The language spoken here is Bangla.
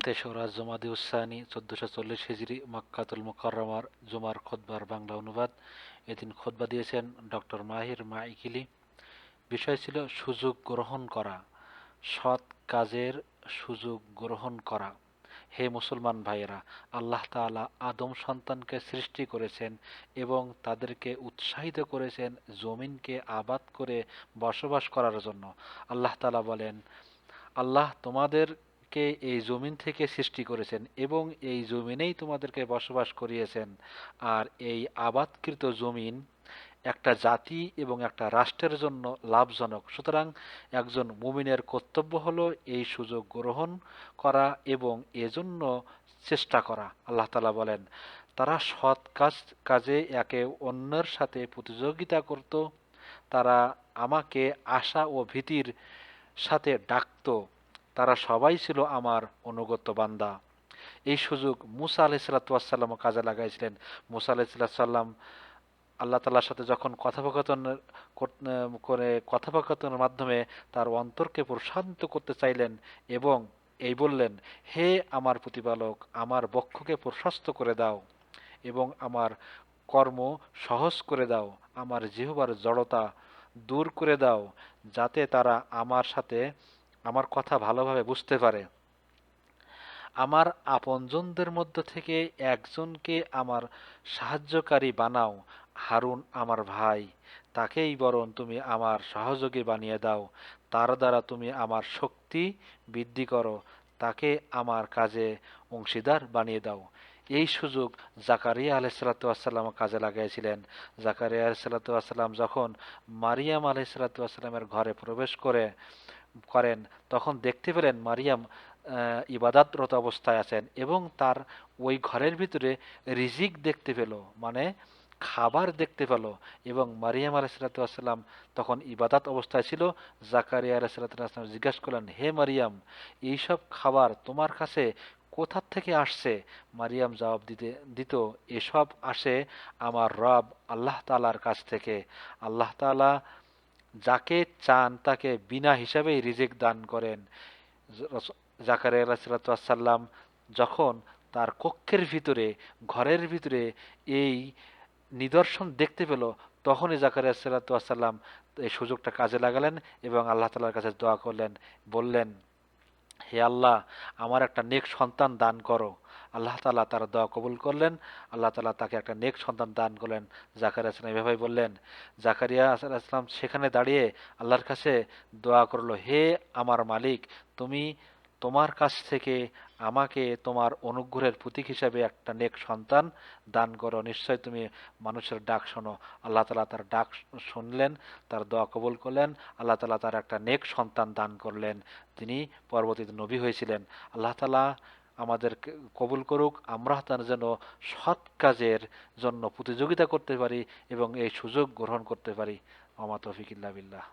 তেসরা জুমাদি উসানি 1440 হিজরি মক্কাতুল মুকাররমার জুমার খুতবার বাংলা অনুবাদ। এদিন খুতবা দিয়েছেন ডক্টর মাহির মাইকিলি। বিষয় ছিল সুযোগ গ্রহণ করা, সৎ কাজের সুযোগ গ্রহণ করা। হে মুসলমান ভাইয়েরা, আল্লাহ তাআলা আদম সন্তানকে সৃষ্টি করেছেন এবং তাদেরকে উৎসাহিত করেছেন জমিনকে আবাদ করে বসবাস করার জন্য। আল্লাহ তাআলা বলেন, আল্লাহ তোমাদেরকে এই জমিন থেকে সৃষ্টি করেছেন এবং এই জমিনেই তোমাদেরকে বসবাস করিয়েছেন। আর এই আবাদকৃত জমিন একটা জাতি এবং একটা রাষ্ট্রের জন্য লাভজনক। সুতরাং একজন মুমিনের কর্তব্য হলো এই সুযোগ গ্রহণ করা এবং এজন্য চেষ্টা করা। আল্লাহ তাআলা বলেন, তারা সৎ কাজে একে অন্যের সাথে প্রতিযোগিতা করত। তারা আমাকে আশা ও ভীতির সাথে ডাকত। তারা সবাই ছিল আমার অনুগত বান্দা। এই সুযোগ মুসা আলাইহিসসালামও কাজে লাগাইছিলেন। মুসা আলাইহিসসালাম আল্লাহ তাআলার সাথে যখন কথোপকথনের মাধ্যমে তার অন্তরকে প্রশান্ত করতে চাইলেন এবং এই বললেন, হে আমার প্রতিপালক, আমার বক্ষকে প্রশস্ত করে দাও এবং আমার কর্ম সহজ করে দাও, আমার জিহ্বার জড়তা দূর করে দাও, যাতে তারা আমার সাথে আমার কথা ভালোভাবে বুঝতে পারে। আমার আপনজনদের মধ্য থেকে একজনকে আমার সাহায্যকারী বানাও। হারুন আমার ভাই, তাকেই বরং তুমি আমার সহযোগী বানিয়ে দাও। তার দ্বারা তুমি আমার শক্তি বৃদ্ধি করো, তাকে আমার কাজে অংশীদার বানিয়ে দাও। এই সুযোগ জাকারিয়া আলাইহিসসালাম কাজে লাগাইছিলেন। জাকারিয়া আলাইহিসসালাম যখন মারিয়াম আলাইহিসসালামের ঘরে প্রবেশ করেন, তখন দেখতে পেলেন মারিয়াম ইবাদতরত অবস্থায় আছেন এবং তার ওই ঘরের ভিতরে রিজিক দেখতে পেল, মানে খাবার দেখতে পেল। এবং মারিয়াম আলাইহিসসালাম তখন ইবাদত অবস্থায় ছিল। জাকারিয়া আলাইহিসসালাম জিজ্ঞাসা করলেন, হে মারিয়াম, এইসব খাবার তোমার কাছে কোথা থেকে আসছে? মারিয়াম জবাব দিত, এসব আসে আমার রব আল্লাহ তাআলার কাছ থেকে। আল্লাহ তাআলা যাকে চান তাকে বিনা হিসাবেই রিজিক দান করেন। জাকারিয়া আলাইহিসসালাম যখন তার কক্ষের ভিতরে, ঘরের ভিতরে এই নিদর্শন দেখতে পেল, তখনই জাকারিয়া আলাইহিসসালাম এই সুযোগটা কাজে লাগালেন এবং আল্লাহ তাআলার কাছে দোয়া করলেন, বললেন, হে আল্লাহ, আমার একটা নেক সন্তান দান করো। আল্লাহ তাআলা তার দোয়া কবুল করলেন। আল্লাহ তাআলা তাকে একটা নেক সন্তান দান করলেন। জাকারিয়া আলাইহিস সালাম এভাবে বললেন। জাকারিয়া আলাইহিস সালাম সেখানে দাঁড়িয়ে আল্লাহর কাছে দোয়া করলো, হে আমার মালিক, তুমি তোমার কাছ থেকে আমাকে তোমার অনুগ্রহের প্রতীক হিসাবে একটা নেক সন্তান দান করো। নিশ্চয় তুমি মানুষের ডাক শোনো। আল্লাহ তাআলা তার ডাক শুনলেন, তার দোয়া কবুল করলেন। আল্লাহ তাআলা তার একটা নেক সন্তান দান করলেন। তিনি পরবর্তীতে নবী হয়েছিলেন। আল্লাহ তাআলা আমাদের কবুল করুক, আমরা তার যেন সৎ কাজের জন্য প্রতিযোগিতা করতে পারি এবং এই সুযোগ গ্রহণ করতে পারি। ওয়া মা তৌফিক ইল্লা বিল্লাহ।